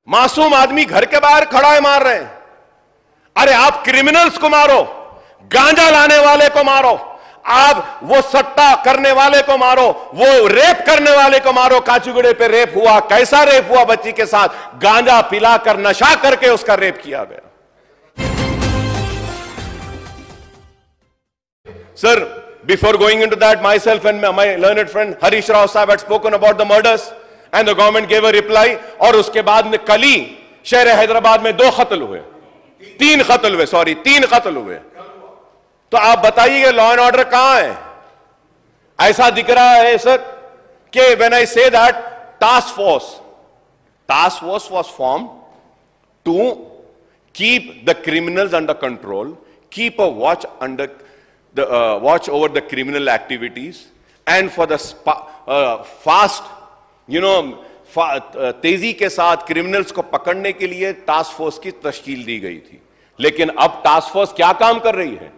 मासूम आदमी घर के बाहर खड़ा है, मार रहे हैं। अरे आप क्रिमिनल्स को मारो, गांजा लाने वाले को मारो, आप वो सट्टा करने वाले को मारो, वो रेप करने वाले को मारो। काचीगुड़े पे रेप हुआ, कैसा रेप हुआ? बच्ची के साथ गांजा पिलाकर नशा करके उसका रेप किया गया। Sir, before going into that, myself and my learned friend Harish Rao Sahib had spoken about the murders and the government gave a reply। और उसके बाद में कल ही शहर हैदराबाद में 2 कत्ल हुए, 3 कत्ल हुए, सॉरी 3 कत्ल हुए। तो आप बताइए लॉ एंड ऑर्डर कहां है? ऐसा दिख रहा है सर कि when I say that task force was formed to keep the criminals under control, keep a watch under the watch over the criminal activities, and for the fast, तेजी के साथ क्रिमिनल्स को पकड़ने के लिए टास्क फोर्स की तश्कील दी गई थी। लेकिन अब टास्क फोर्स क्या काम कर रही है?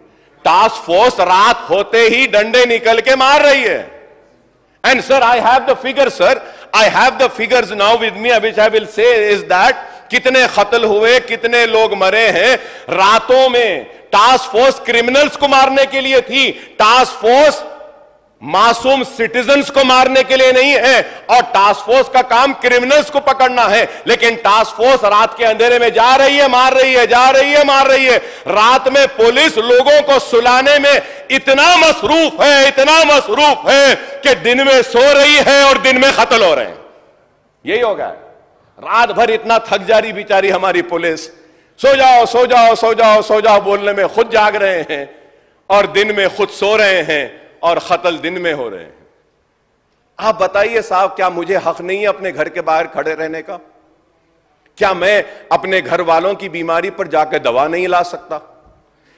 टास्क फोर्स रात होते ही डंडे निकल के मार रही है। And sir, I have the figure, sir, I have the figures now with me, which I will say is that कितने कत्ल हुए, कितने लोग मरे हैं रातों में। टास्क फोर्स क्रिमिनल्स को मारने के लिए थी, टास्क फोर्स मासूम सिटीजन्स को मारने के लिए नहीं है। और टास्क फोर्स का काम क्रिमिनल्स को पकड़ना है, लेकिन टास्क फोर्स रात के अंधेरे में जा रही है, मार रही है, जा रही है, मार रही है। रात में पुलिस लोगों को सुलाने में इतना मसरूफ है कि दिन में सो रही है और दिन में कत्ल हो रहे हैं। यही होगा, रात भर इतना थक जा रही बेचारी हमारी पुलिस, सो जाओ सो जाओ सो जाओ सो जाओ बोलने में खुद जाग रहे हैं और दिन में खुद सो रहे हैं और कत्ल दिन में हो रहे हैं। आप बताइए साहब, क्या मुझे हक नहीं है अपने घर के बाहर खड़े रहने का? क्या मैं अपने घर वालों की बीमारी पर जाकर दवा नहीं ला सकता?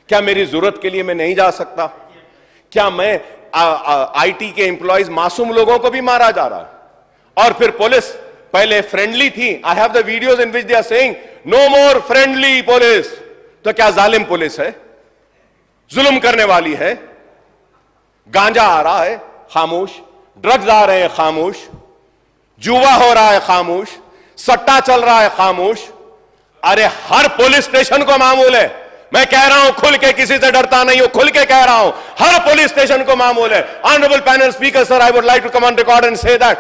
क्या मेरी जरूरत के लिए मैं नहीं जा सकता? क्या मैं आईटी के एम्प्लॉयज, मासूम लोगों को भी मारा जा रहा है और फिर पुलिस पहले फ्रेंडली थी। I have the videos in which they are saying no more friendly police. तो क्या जालिम पुलिस है? जुल्म करने वाली है? गांजा आ रहा है, खामोश। ड्रग्स आ रहे हैं, खामोश। जुआ हो रहा है, खामोश। सट्टा चल रहा है, खामोश। अरे हर पुलिस स्टेशन को मामूल है। मैं कह रहा हूं खुल के, किसी से डरता नहीं हूं, खुल के कह रहा हूं, हर पुलिस स्टेशन को मामूल है। Honourable panel speaker sir, I would like to come on record and say that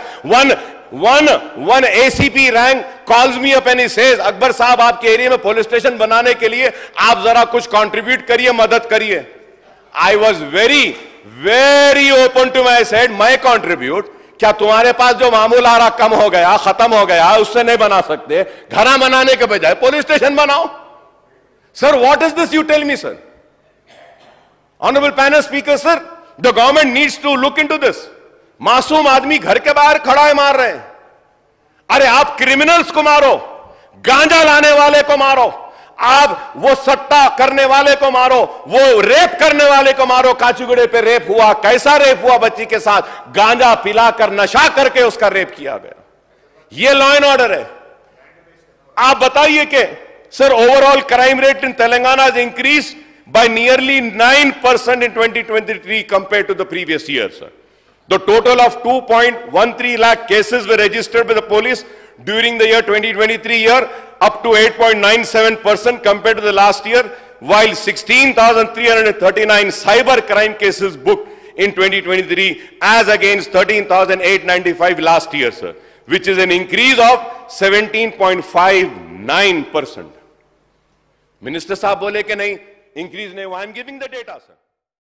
one ACP rank calls me up and he says, Akbar साहब आपके एरिया में पुलिस स्टेशन बनाने के लिए आप जरा कुछ कंट्रीब्यूट करिए, मदद करिए। I was very open to my said, मैं कंट्रीब्यूट? क्या तुम्हारे पास जो मामूल आ रहा कम हो गया, खत्म हो गया, उससे नहीं बना सकते? घरा बनाने के बजाय पुलिस स्टेशन बनाओ। Sir, what is this you tell me sir? Honourable panel speaker sir, the government needs to look into this. मासूम आदमी घर के बाहर खड़ा है, मार रहे हैं। अरे आप क्रिमिनल्स को मारो, गांजा लाने वाले को मारो, आप वो सट्टा करने वाले को मारो, वो रेप करने वाले को मारो। काचीगुड़े पे रेप हुआ, कैसा रेप हुआ? बच्ची के साथ गांजा पिलाकर नशा करके उसका रेप किया गया। ये लॉ एंड ऑर्डर है? आप बताइए कि sir, overall crime rate in Telangana is increase by nearly 9% in 2023 compared to the previous year, sir. The total of 2.13 lakh cases were registered by the police during the year 2023 year, up to 8.97% compared to the last year, while 16,339 cyber crime cases booked in 2023 as against 13,895 last year, sir, which is an increase of 17.59%. Minister साहब बोले कि नहीं, increase नहीं हुआ। I am giving the data, sir.